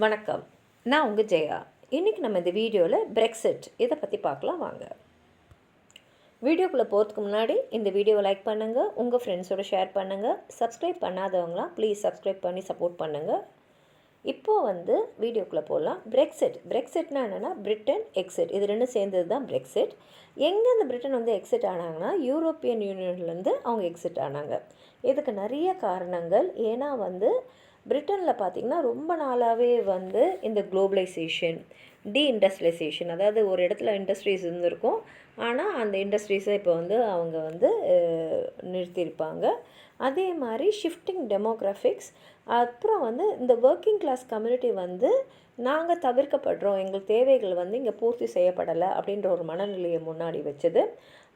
வணக்கம். நான் உங்கள் ஜெயா. இன்றைக்கி நம்ம இந்த வீடியோவில் பிரெக்சிட் இதை பற்றி பார்க்கலாம் வாங்க. வீடியோக்குள்ளே போகிறதுக்கு முன்னாடி இந்த வீடியோவை லைக் பண்ணுங்கள், உங்கள் ஃப்ரெண்ட்ஸோடு ஷேர் பண்ணுங்கள். சப்ஸ்கிரைப் பண்ணாதவங்களாம் ப்ளீஸ் சப்ஸ்கிரைப் பண்ணி சப்போர்ட் பண்ணுங்கள். இப்போது வீடியோக்குள்ளே போகலாம். பிரெக்சிட்னா என்னென்னா பிரிட்டன் எக்ஸிட், இது ரெண்டும் சேர்ந்தது தான் பிரெக்சிட். எங்கே இந்த பிரிட்டன் எக்ஸிட் ஆனாங்கன்னா யூரோப்பியன் யூனியன்லேருந்து அவங்க எக்ஸிட் ஆனாங்க. இதுக்கு நிறைய காரணங்கள். ஏன்னா பிரிட்டனில் பார்த்திங்கன்னா ரொம்ப நாளாகவே இந்த குளோபலைசேஷன், டீஇண்டஸ்ட்ரியலைசேஷன், அதாவது ஒரு இடத்துல இண்டஸ்ட்ரீஸ் இருந்திருக்கும், ஆனால் அந்த இண்டஸ்ட்ரீஸை இப்போ அவங்க நிறுத்தியிருப்பாங்க. அதே மாதிரி ஷிஃப்டிங் டெமோக்ராஃபிக்ஸ், அப்புறம் இந்த ஒர்க்கிங் கிளாஸ் கம்யூனிட்டி நாங்கள் தவிர்க்கப்படுறோம், எங்கள் தேவைகள் இங்கே பூர்த்தி செய்யப்படலை அப்படின்ற ஒரு மனநிலையை முன்னாடி வச்சது.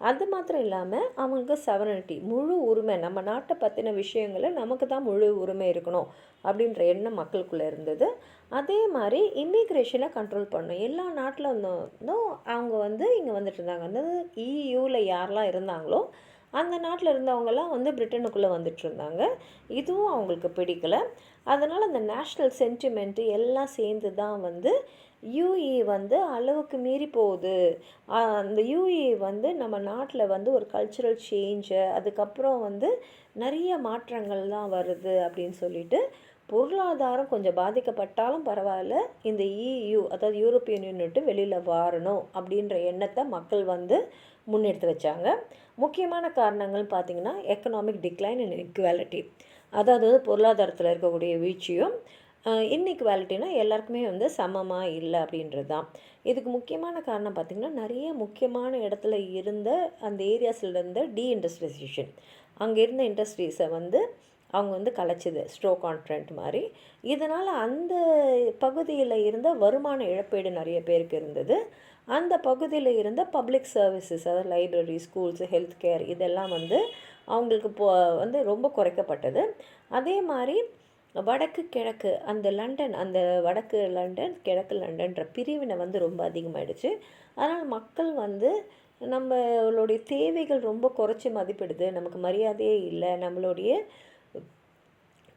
அது மாத்திரம் இல்லாமல் அவங்களுக்கு செவரனிட்டி, முழு உரிமை, நம்ம நாட்டை பற்றின விஷயங்களில் நமக்கு தான் முழு உரிமை இருக்கணும் அப்படின்ற எண்ணம் மக்களுக்குள்ளே இருந்தது. அதே மாதிரி இமிக்ரேஷனை கண்ட்ரோல் பண்ணணும். எல்லா நாட்டில் இருந்தும் அவங்க இங்கே வந்துட்டு இருந்தாங்க. இயூவில் யாரெல்லாம் இருந்தாங்களோ அந்த நாட்டில் இருந்தவங்கெல்லாம் பிரிட்டனுக்குள்ளே வந்துட்டு இருந்தாங்க. இதுவும் அவங்களுக்கு பிடிக்கலை. அதனால் அந்த நேஷ்னல் சென்டிமெண்ட்டு எல்லாம் சேர்ந்து தான் யூஇ அளவுக்கு மீறி போகுது. அந்த யூஇ நம்ம நாட்டில் ஒரு கல்ச்சுரல் சேஞ்சு, அதுக்கப்புறம் நிறைய மாற்றங்கள் தான் வருது அப்படின்னு சொல்லிட்டு, பொருளாதாரம் கொஞ்சம் பாதிக்கப்பட்டாலும் பரவாயில்ல, இந்த இயு அதாவது யூரோப்பியன் யூனியன் வெளியில் வரணும் அப்படின்ற எண்ணத்தை மக்கள் முன்னெடுத்து வச்சாங்க. முக்கியமான காரணங்கள் பார்த்திங்கன்னா எக்கனாமிக் டிக்ளைன் அண்ட் இன்இக்வாலிட்டி, அதாவது பொருளாதாரத்தில் இருக்கக்கூடிய வீழ்ச்சியும், இன்இக்வாலிட்டினா எல்லாருக்குமே சமமாக இல்லை அப்படின்றது தான். இதுக்கு முக்கியமான காரணம் பார்த்திங்கன்னா நிறைய முக்கியமான இடத்துல இருந்த அந்த ஏரியாஸில் இருந்த டீஇண்டஸ்ட்ரியலைசேஷன், அங்கே இருந்த இண்டஸ்ட்ரீஸை அவங்க கலைச்சிது, ஸ்ட்ரோ கான்ட்ரண்ட் மாதிரி. இதனால் அந்த பகுதியில் இருந்த வருமான இழப்பீடு நிறைய பேருக்கு இருந்தது. அந்த பகுதியில் இருந்த பப்ளிக் சர்வீசஸ், அதாவது லைப்ரரி, ஸ்கூல்ஸ், ஹெல்த் கேர், இதெல்லாம் அவங்க ரொம்ப குறைக்கப்பட்டது. அதே மாதிரி வடக்கு கிழக்கு, அந்த லண்டன், அந்த வடக்கு லண்டன் கிழக்கு லண்டன்ற பிரிவினை ரொம்ப அதிகமாகிடுச்சு. அதனால் மக்கள் நம்மளுடைய தேவைகள் ரொம்ப குறைச்சி மதிப்பிடுது, நமக்கு மரியாதையே இல்லை, நம்மளுடைய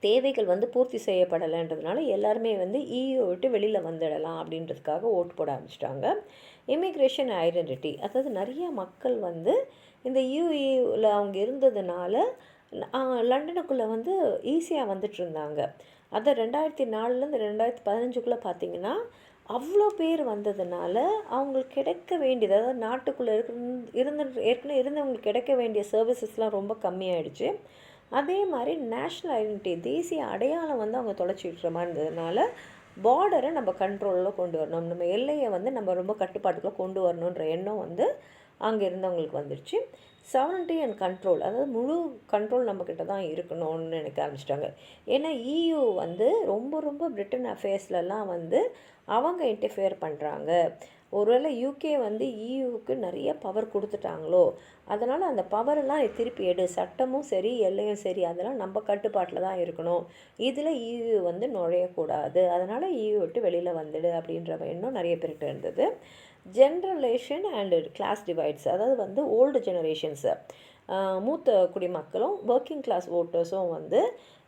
தேவைகள் பூர்த்தி செய்யப்படலைன்றதுனால எல்லாருமே இயூ விட்டு வெளியில் வந்துடலாம் அப்படின்றதுக்காக ஓட்டு போட ஆரம்பிச்சிட்டாங்க. இமிக்ரேஷன் ஐடென்டிட்டி, அதாவது நிறைய மக்கள் இந்த யூஇயில் அவங்க இருந்ததுனால லண்டனுக்குள்ளே ஈஸியாக வந்துட்டு இருந்தாங்க. அதை 2004லேருந்து 2015 பார்த்திங்கன்னா அவ்வளோ பேர் வந்ததுனால அவங்களுக்கு கிடைக்க வேண்டியது, அதாவது நாட்டுக்குள்ளே ஏற்கனவே இருந்தவங்களுக்கு கிடைக்க வேண்டிய சர்வீசஸ்லாம் ரொம்ப கம்மியாயிடுச்சு. அதே மாதிரி நேஷ்னல் ஐடென்டிட்டி, தேசிய அடையாளம் அவங்க தொலைச்சிக்கிற மாதிரி இருந்ததுனால பார்டரை நம்ம கண்ட்ரோலில் கொண்டு வரணும், நம்ம எல்லையை நம்ம ரொம்ப கட்டுப்பாட்டுக்குள்ளே கொண்டு வரணுன்ற எண்ணம் அங்கே இருந்தவங்களுக்கு வந்துடுச்சு. செவரனிட்டி அண்ட் கண்ட்ரோல், அதாவது முழு கண்ட்ரோல் நம்மக்கிட்ட தான் இருக்கணும்னு நினைக்க ஆரம்பிச்சிட்டாங்க. ஏன்னா இயூ ரொம்ப ரொம்ப பிரிட்டன் அஃபேர்ஸ்லலாம் அவங்க இன்டர்ஃபியர் பண்ணுறாங்க. ஒருவேளை யூகே இயூவுக்கு நிறைய பவர் கொடுத்துட்டாங்களோ, அதனால் அந்த பவரெல்லாம் திருப்பி எடு, சட்டமும் சரி எல்லையும் சரி அதெல்லாம் நம்ம கட்டுப்பாட்டில் தான் இருக்கணும், இதில் இயூ நுழையக்கூடாது, அதனால் இயூ விட்டு வெளியில் வந்துடு அப்படின்ற எண்ணம் நிறைய பேர்கிட்ட இருந்தது. ஜென்ரலேஷன் அண்டு கிளாஸ் டிவைட்ஸ், அதாவது ஓல்டு ஜெனரேஷன்ஸு, மூத்த குடிமக்களும் ஒர்க்கிங் கிளாஸ் ஓட்டர்ஸும்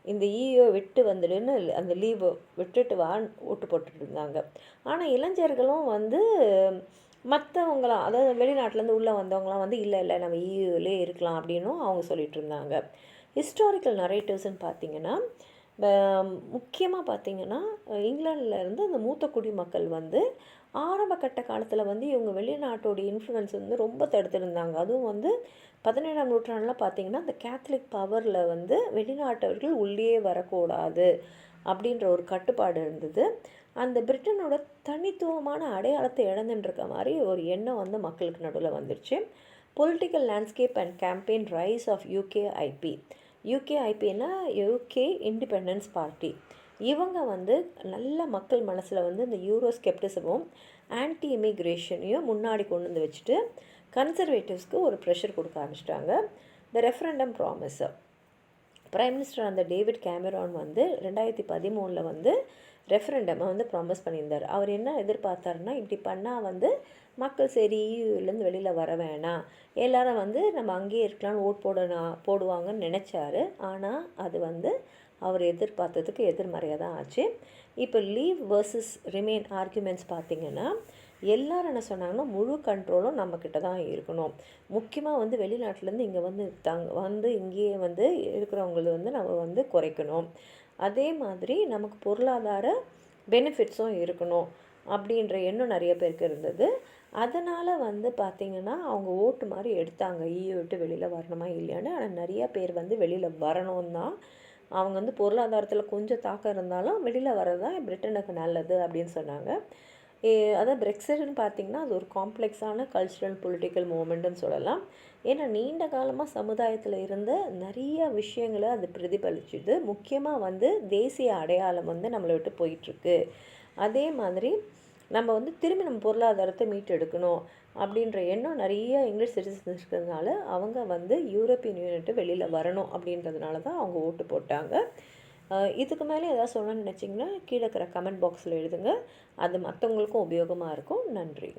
இந்த இயூ விட்டு வந்துடுன்னு அந்த லீவு விட்டுட்டு ஓட்டு போட்டுட்டு இருந்தாங்க. ஆனால் இளைஞர்களும் மற்றவங்களாம், அதாவது வெளிநாட்டிலேருந்து உள்ளே வந்தவங்களாம் இல்லை நம்ம இயூவிலே இருக்கலாம் அப்படின்னும் அவங்க சொல்லிகிட்டு இருந்தாங்க. ஹிஸ்டாரிக்கல் நரேட்டிவ்ஸ்ன்னு பார்த்திங்கன்னா முக்கியமாக பார்த்திங்கன்னா இங்கிலாண்டில் இருந்து அந்த மூத்த குடிமக்கள் ஆரம்ப கட்ட காலத்தில் இவங்க வெளிநாட்டோடைய இன்ஃப்ளூயன்ஸ் ரொம்ப தடுத்துருந்தாங்க. அதுவும் 17ஆம் நூற்றாண்டில் பார்த்திங்கன்னா அந்த கேத்தலிக் பவரில் வெளிநாட்டவர்கள் உள்ளே வரக்கூடாது அப்படின்ற ஒரு கட்டுப்பாடு இருந்தது. அந்த பிரிட்டனோட தனித்துவமான அடையாளத்தை இழந்துட்டுருக்க மாதிரி ஒரு எண்ணம் மக்களுக்கு நடுவில் வந்துடுச்சு. Political landscape and campaign rise of UKIP. யூகேஐபின்னா யூகே இண்டிபெண்டன்ஸ் பார்ட்டி. இவங்க நல்ல மக்கள் மனசில் இந்த யூரோஸ்கெப்டிசமும் ஆன்டி இமிக்ரேஷனையும் முன்னாடி கொண்டு வச்சுட்டு கன்சர்வேட்டிவ்ஸ்க்கு ஒரு ப்ரெஷர் கொடுக்க ஆரம்பிச்சிட்டாங்க. த ரெஃபரண்டம் ப்ராமிஸ், பிரைம் மினிஸ்டர் அந்த டேவிட் கேமரான் 2013 ரெஃபரண்டம் ப்ராமிஸ் பண்ணியிருந்தார். அவர் என்ன எதிர்பார்த்தாருன்னா, இப்படி பண்ணால் மக்கள் சரி இயூலேருந்து வெளியில் வர வேணாம், எல்லோரும் நம்ம அங்கேயே இருக்கலாம்னு ஓட் போடுவாங்கன்னு நினச்சாரு. ஆனால் அது அவர் எதிர்பார்த்ததுக்கு எதிர்மறையாக தான் ஆச்சு. இப்போ லீவ் வர்சஸ் ரிமைன் ஆர்குமெண்ட்ஸ் பார்த்திங்கன்னா எல்லாரும் என்ன சொன்னாங்கன்னா முழு கண்ட்ரோலும் நம்மக்கிட்ட தான் இருக்கணும். முக்கியமாக வந்து வெளிநாட்டிலேருந்து இங்கே வந்து இங்கேயே வந்து இருக்கிறவங்கள வந்து நம்ம வந்து குறைக்கணும். அதே மாதிரி நமக்கு பொருளாதார பெனிஃபிட்ஸும் இருக்கணும் அப்படின்ற எண்ணம் நிறைய பேருக்கு இருந்தது. அதனால் வந்து பார்த்திங்கன்னா அவங்க ஓட்டு மாதிரி எடுத்தாங்க, EU விட்டு வெளியில் வரணுமா இல்லையான்னு. ஆனால் நிறையா பேர் வந்து வெளியில் வரணும் தான். அவங்க வந்து பொருளாதாரத்தில் கொஞ்சம் தாக்கம் இருந்தாலும் வெளியில் வர்றது தான் பிரிட்டனுக்கு நல்லது அப்படின்னு சொன்னாங்க. அதாவது பிரெக்சிட்னு பார்த்திங்கன்னா அது ஒரு காம்ப்ளெக்ஸான கல்ச்சுரல் பொலிட்டிக்கல் மூமெண்ட்டுன்னு சொல்லலாம். ஏன்னா நீண்ட காலமாக சமுதாயத்தில் இருந்த நிறைய விஷயங்களை அது பிரதிபலிச்சுது. முக்கியமாக வந்து தேசிய அடையாளம் வந்து நம்மளை விட்டு போயிட்டுருக்கு. அதே மாதிரி நம்ம வந்து திரும்பி நம்ம பொருளாதாரத்தை மீட்டெடுக்கணும் அப்படின்ற எண்ணம் நிறைய இங்கிலீஷ் சிட்டிசன்ஸ் இருக்கிறதுனால அவங்க வந்து யூரோப்பியன் யூனியன் வெளியில் வரணும் அப்படின்றதுனால தான் அவங்க ஓட்டு போட்டாங்க. இதுக்கு மேலே ஏதாவது சொல்லணும்னு நினச்சிங்கன்னா கீழே இருக்கிற கமெண்ட் பாக்ஸில் எழுதுங்க. அது மற்றவங்களுக்கும் உபயோகமாக இருக்கும். நன்றி.